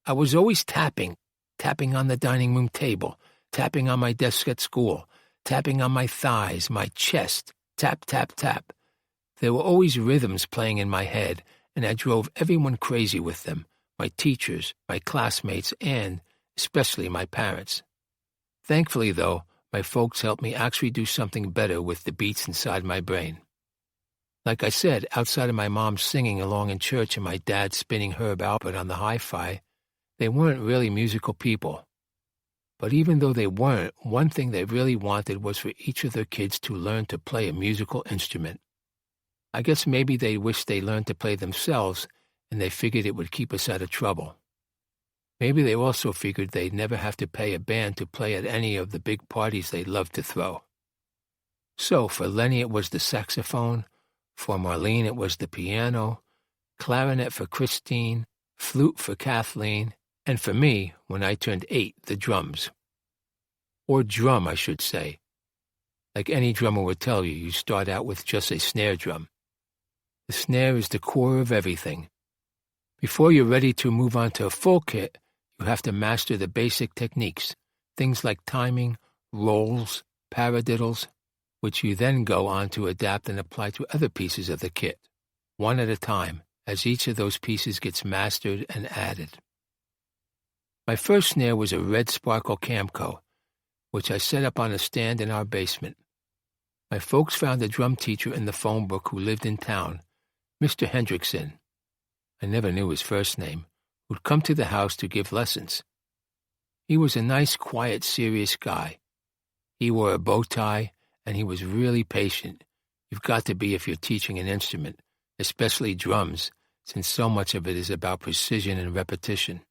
I was always tapping on the dining room table, tapping on my desk at school, tapping on my thighs, my chest, tap, tap, tap. There were always rhythms playing in my head, and I drove everyone crazy with them, my teachers, my classmates, and, especially, my parents. Thankfully, though, my folks helped me actually do something better with the beats inside my brain. Like I said, outside of my mom singing along in church and my dad spinning Herb Alpert on the hi-fi, they weren't really musical people. But even though they weren't, one thing they really wanted was for each of their kids to learn to play a musical instrument. I guess maybe they wished they learned to play themselves, and they figured it would keep us out of trouble. Maybe they also figured they'd never have to pay a band to play at any of the big parties they loved to throw. So for Lenny it was the saxophone, for Marlene it was the piano, clarinet for Christine, flute for Kathleen, and for me, when I turned 8, the drums. Or drum, I should say. Like any drummer would tell you, you start out with just a snare drum. The snare is the core of everything. Before you're ready to move on to a full kit, you have to master the basic techniques, things like timing, rolls, paradiddles, which you then go on to adapt and apply to other pieces of the kit, one at a time, as each of those pieces gets mastered and added. My first snare was a red Sparkle Camco, which I set up on a stand in our basement. My folks found a drum teacher in the phone book who lived in town, Mr. Hendrickson. I never knew his first name, who'd come to the house to give lessons. He was a nice, quiet, serious guy. He wore a bow tie, and he was really patient. You've got to be if you're teaching an instrument, especially drums, since so much of it is about precision and repetition.